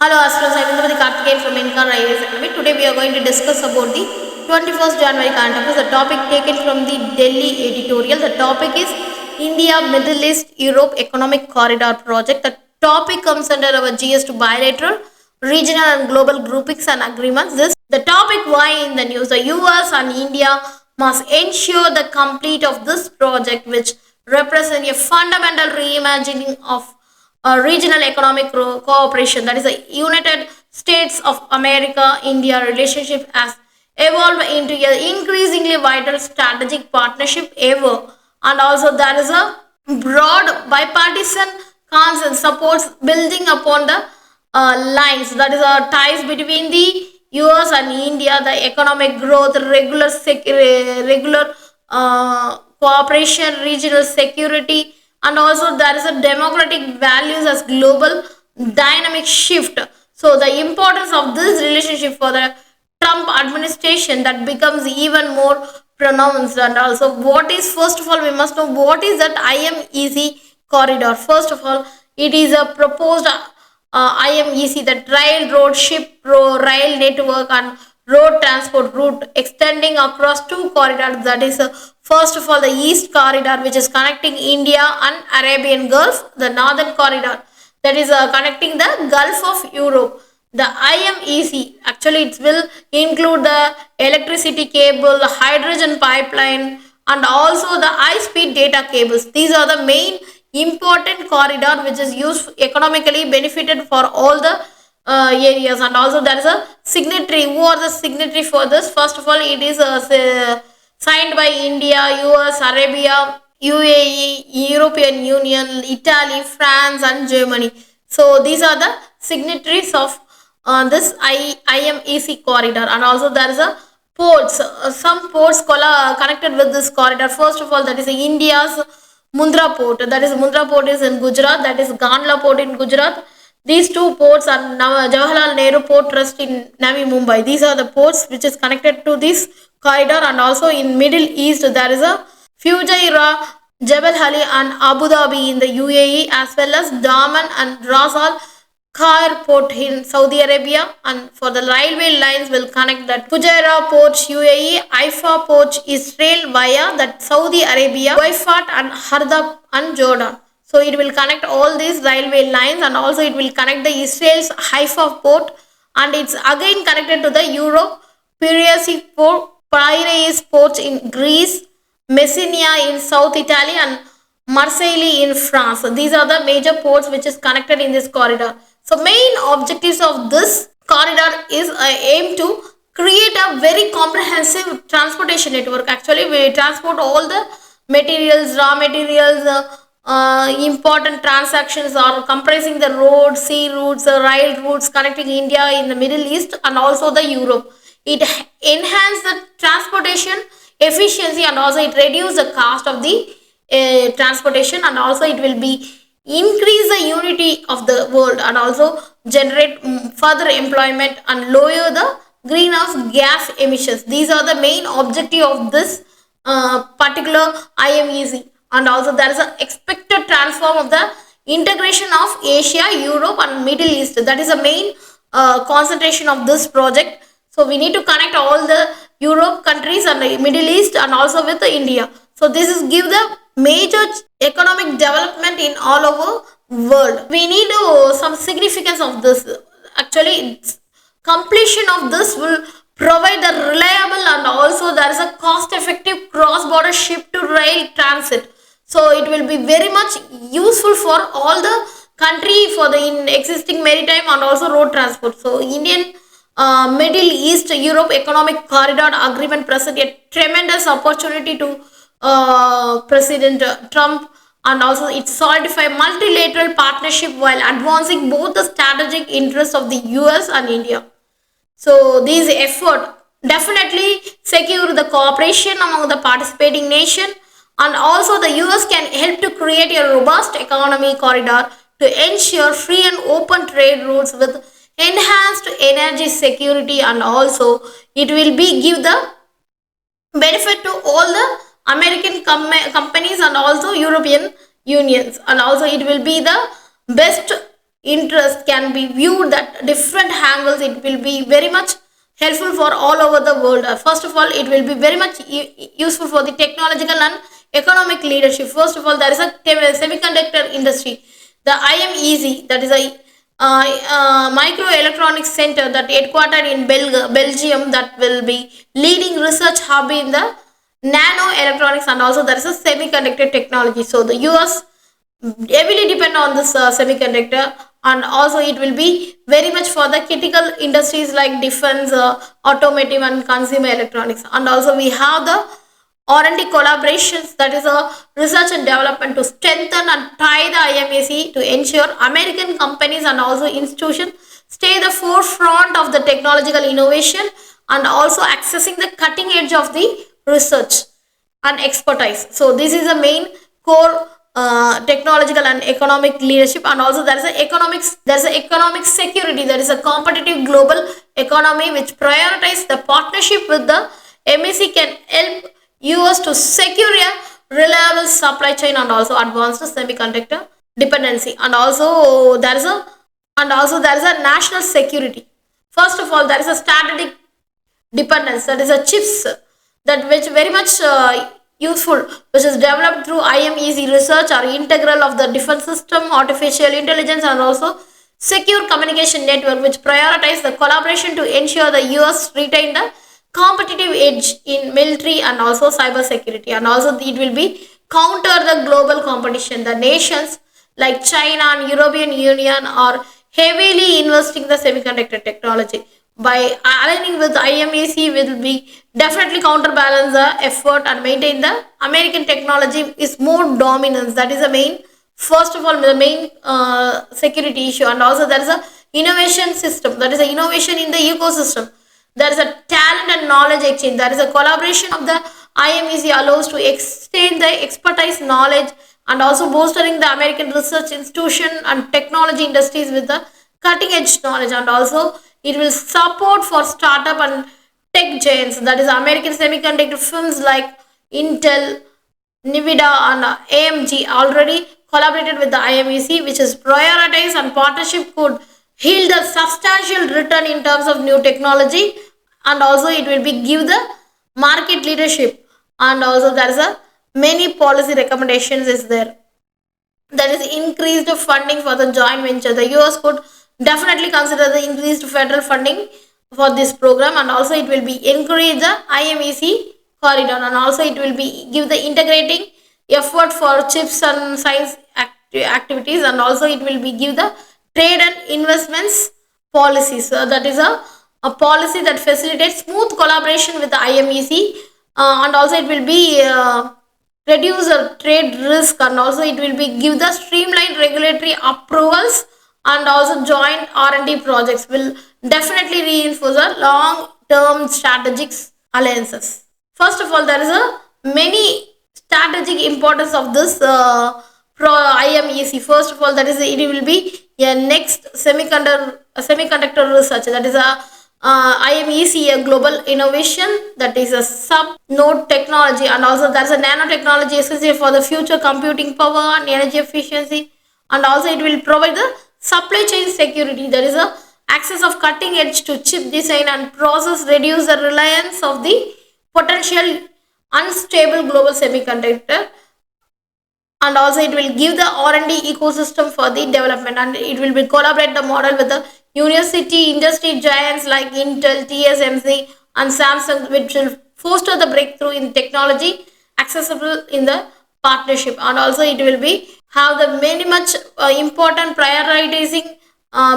Hello Astros, I am Indramati Karthikeyan from Income IAS Academy. Today we are going to discuss about the 21st January current affairs. The topic taken from the Delhi editorial. The topic is India Middle East Europe Economic Corridor Project. The topic comes under our GS2 bilateral, regional and global groupings and agreements. The topic why in the news. The US and India must ensure the complete of this project, which represents a fundamental reimagining of regional economic cooperation, that is the United States of America India relationship, has evolved into an increasingly vital strategic partnership ever. And also there is a broad bipartisan consensus supports building upon the lines, that is ties between the US and India, the economic growth, regular cooperation, regional security, and also there is a democratic values as global dynamic shift. So the importance of this relationship for the Trump administration that becomes even more pronounced. And also, what is, first of all, we must know what is that IMEC corridor. First of all, it is a proposed IMEC, that railroad, rail network, and road transport route extending across two corridors. That is, first of all, the East Corridor, which is connecting India and Arabian Gulf, the Northern Corridor, that is connecting the Gulf of Europe. The IMEC actually it will include the electricity cable, hydrogen pipeline, and also the high-speed data cables. These are the main important corridor which is used economically benefited for all the areas. And also there is a signatory. Who are the signatory for this? First of all, it is signed by India, US, Arabia, UAE, European Union, Italy, France, and Germany. So these are the signatories of this IMEC corridor. And also there is a ports, some ports connected with this corridor. First of all, that is India's Mundra port. That is Mundra port is in Gujarat. That is Gandla port in Gujarat. These two ports are Jawaharlal Nehru Port Trust in Navi Mumbai. These are the ports which is connected to this corridor. And also in Middle East there is a Fujairah, Jebel Ali and Abu Dhabi in the UAE, as well as Daman and Ras Al Khair port in Saudi Arabia. And for the railway lines will connect that Fujairah port UAE, Haifa port Israel via that Saudi Arabia, Waifat and Hardab and Jordan. So it will connect all these railway lines. And also it will connect the Israel's Haifa port, and it's again connected to the Europe Piraeus port, Piraeus ports in Greece, Messina in South Italy, and Marseille in France. These are the major ports which is connected in this corridor. So main objectives of this corridor is aim to create a very comprehensive transportation network. Actually, we transport all the materials, raw materials, important transactions are comprising the road, sea routes, rail routes connecting India in the Middle East and also the Europe. It enhances the transportation efficiency, and also it reduces the cost of the transportation, and also it will be increase the unity of the world, and also generate further employment and lower the greenhouse gas emissions. These are the main objective of this particular IMEC. And also there is an expected transform of the integration of Asia, Europe and Middle East. That is the main concentration of this project. So we need to connect all the Europe countries and the Middle East and also with the India. So this is give the major economic development in all over world. We need some significance of this. Actually, completion of this will provide the reliable and also there is a cost effective cross border ship to rail transit. So it will be very much useful for all the country for the existing maritime and also road transport. So Indian Middle East Europe Economic Corridor Agreement present a tremendous opportunity to President Trump, and also it solidify multilateral partnership while advancing both the strategic interests of the US and India. So these effort definitely secure the cooperation among the participating nation, and also the US can help to create a robust economy corridor to ensure free and open trade routes with enhanced energy security, and also it will be give the benefit to all the American companies and also European unions, and also it will be the best interest can be viewed that different angles. It will be very much helpful for all over the world. First of all, it will be very much useful for the technological and economic leadership. First of all, there is a semiconductor industry, the IMEC, that is a microelectronics center that headquartered in Belgium, that will be leading research hub in the nano electronics, and also there is a semiconductor technology. So the US heavily depend on this semiconductor, and also it will be very much for the critical industries like defense, automotive and consumer electronics. And also we have the R&D collaborations, that is a research and development to strengthen and tie the IMAC to ensure American companies and also institutions stay the forefront of the technological innovation, and also accessing the cutting edge of the research and expertise. So this is the main core technological and economic leadership. And also there is a economic security, that is a competitive global economy which prioritize the partnership with the MEC can help US to secure a reliable supply chain and also advanced semiconductor dependency. And also there is a national security. First of all, there is a strategic dependence, that is a chips, that which very much useful, which is developed through IMEC research, are integral of the defense system, artificial intelligence and also secure communication network, which prioritize the collaboration to ensure the US retain the competitive edge in military and also cyber security. And also it will be counter the global competition. The nations like China and European Union are heavily investing the semiconductor technology. By aligning with IMEC will be definitely counterbalance the effort and maintain the American technology is more dominance. That is the main, first of all, the main security issue. And also there is a innovation system, that is a innovation in the ecosystem. There is a talent and knowledge exchange. There is a collaboration of the IMEC allows to extend the expertise, knowledge, and also bolstering the American research institution and technology industries with the cutting edge knowledge. And also it will support for startup and tech giants, that is American semiconductor firms like Intel, NVIDIA and AMG already collaborated with the IMEC, which is prioritized, and partnership could yield a substantial return in terms of new technology. And also it will be give the market leadership. And also there is a many policy recommendations is there, that is increased funding for the joint venture. The US could definitely consider the increased federal funding for this program. And also it will be encourage the IMEC corridor, and also it will be give the integrating effort for chips and science activities. And also it will be give the trade and investments policies. So that is a policy that facilitates smooth collaboration with the IMEC, and also it will be reduce the trade risk. And also it will be give the streamlined regulatory approvals, and also joint R&D projects will definitely reinforce the long-term strategic alliances. First of all, there is a many strategic importance of this IMEC. First of all, that is it will be a next semiconductor research, that is a IMEC, a global innovation, that is a sub node technology. And also there is a nanotechnology essential for the future computing power and energy efficiency. And also it will provide the supply chain security, there is a access of cutting edge to chip design and process, reduce the reliance of the potential unstable global semiconductor. And also it will give the R&D ecosystem for the development, and it will be collaborate the model with the university industry giants like Intel, TSMC and Samsung, which will foster the breakthrough in technology accessible in the partnership. And also it will be have the many much important prioritizing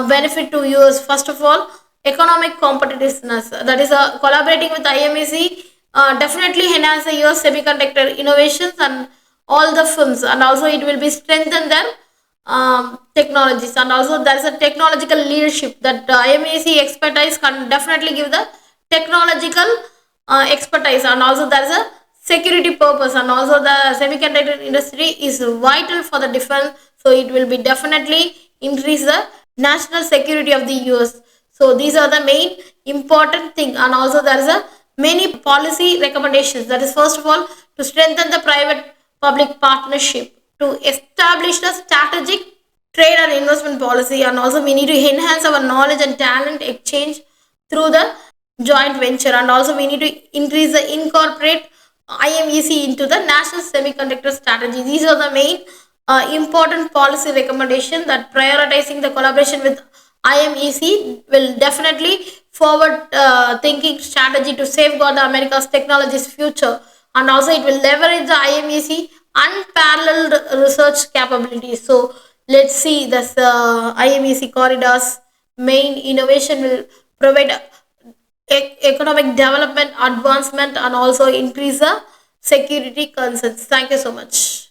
benefit to US. First of all, economic competitiveness, that is collaborating with IMEC definitely enhance the US semiconductor innovations and all the firms. And also it will be strengthen their technologies. And also there is a technological leadership, that IMEC expertise can definitely give the technological expertise. And also there is a security purpose, and also the semiconductor industry is vital for the defense, so it will be definitely increase the national security of the US. So these are the main important thing. And also there is a many policy recommendations, that is first of all to strengthen the private public partnership, to establish the strategic trade and investment policy, and also we need to enhance our knowledge and talent exchange through the joint venture, and also we need to increase the incorporate IMEC into the national semiconductor strategy. These are the main important policy recommendation that prioritizing the collaboration with IMEC will definitely forward thinking strategy to safeguard the America's technology's future, and also it will leverage the IMEC unparalleled research capabilities. So let's see this IMEC corridors main innovation will provide economic development advancement and also increase the security concerns. Thank you so much.